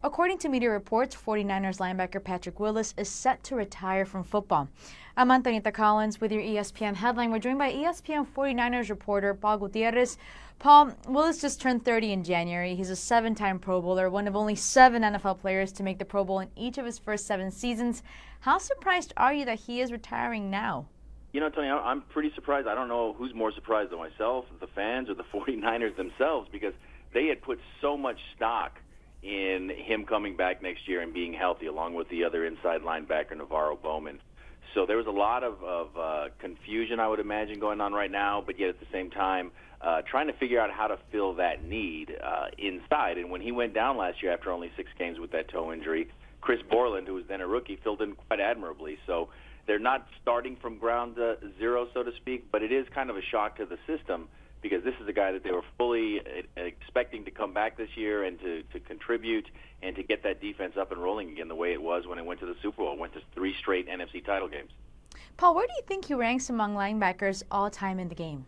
According to media reports, 49ers linebacker Patrick Willis is set to retire from football. I'm Antonita Collins with your ESPN headline. We're joined by ESPN 49ers reporter Paul Gutierrez. Paul, Willis just turned 30 in January. He's a 7-time Pro Bowler, one of only 7 NFL players to make the Pro Bowl in each of his first 7 seasons. How surprised are you that he is retiring now? You know, Tony, I'm pretty surprised. I don't know who's more surprised than myself, the fans, or the 49ers themselves, because they had put so much stock in him coming back next year and being healthy, along with the other inside linebacker, Navarro Bowman. So there was a lot of confusion, I would imagine, going on right now, but yet at the same time, trying to figure out how to fill that need inside. And when he went down last year after only 6 games with that toe injury, Chris Borland, who was then a rookie, filled in quite admirably. So they're not starting from ground zero, so to speak, but it is kind of a shock to the system, because this is a guy that they were fully expecting to come back this year and to contribute and to get that defense up and rolling again the way it was when it went to the Super Bowl. It went to 3 straight NFC title games. Paul, where do you think he ranks among linebackers all time in the game?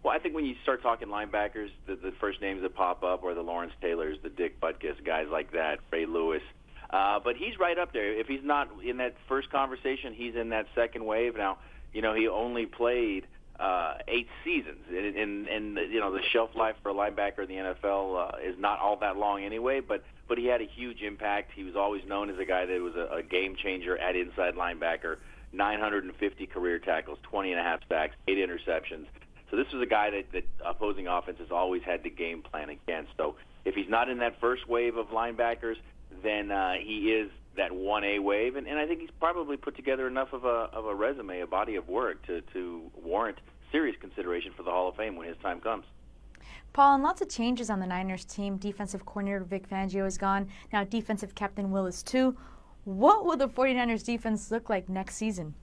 Well, I think when you start talking linebackers, the first names that pop up are the Lawrence Taylors, the Dick Butkus, guys like that, Ray Lewis. But he's right up there. If he's not in that first conversation, he's in that second wave. Now, you know, he only played 8 seasons, and you know, the shelf life for a linebacker in the NFL is not all that long anyway, but he had a huge impact. He was always known as a guy that was a game changer at inside linebacker. 950 career tackles, 20.5 sacks, 8 interceptions. So this was a guy that opposing offenses always had to game plan against. So if he's not in that first wave of linebackers, then he is that 1A wave, and I think he's probably put together enough of a resume, a body of work to warrant serious consideration for the Hall of Fame when his time comes. Paul, and lots of changes on the Niners team. Defensive coordinator Vic Fangio is gone. Now defensive captain Willis too. What will the 49ers defense look like next season?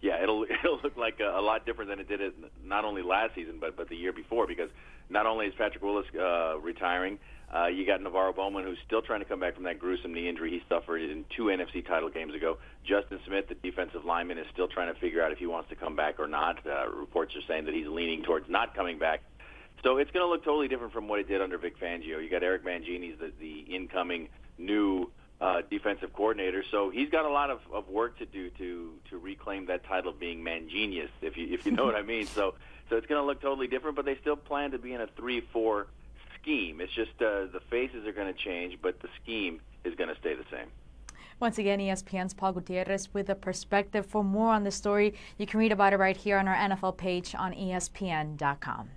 Yeah, it'll look like a lot different than it did not only last season but the year before, because not only is Patrick Willis retiring, you got Navarro Bowman, who's still trying to come back from that gruesome knee injury he suffered in 2 NFC title games ago. Justin Smith, the defensive lineman, is still trying to figure out if he wants to come back or not. Reports are saying that he's leaning towards not coming back. So it's going to look totally different from what it did under Vic Fangio. You got Eric Mangini's the incoming new defensive coordinator, so he's got a lot of work to do to reclaim that title of being Mangenius, if you know what I mean. So it's going to look totally different, but they still plan to be in a 3-4 scheme. It's just the faces are going to change, but the scheme is going to stay the same. Once again, ESPN's Paul Gutierrez with a perspective. For more on this story, you can read about it right here on our NFL page on ESPN.com.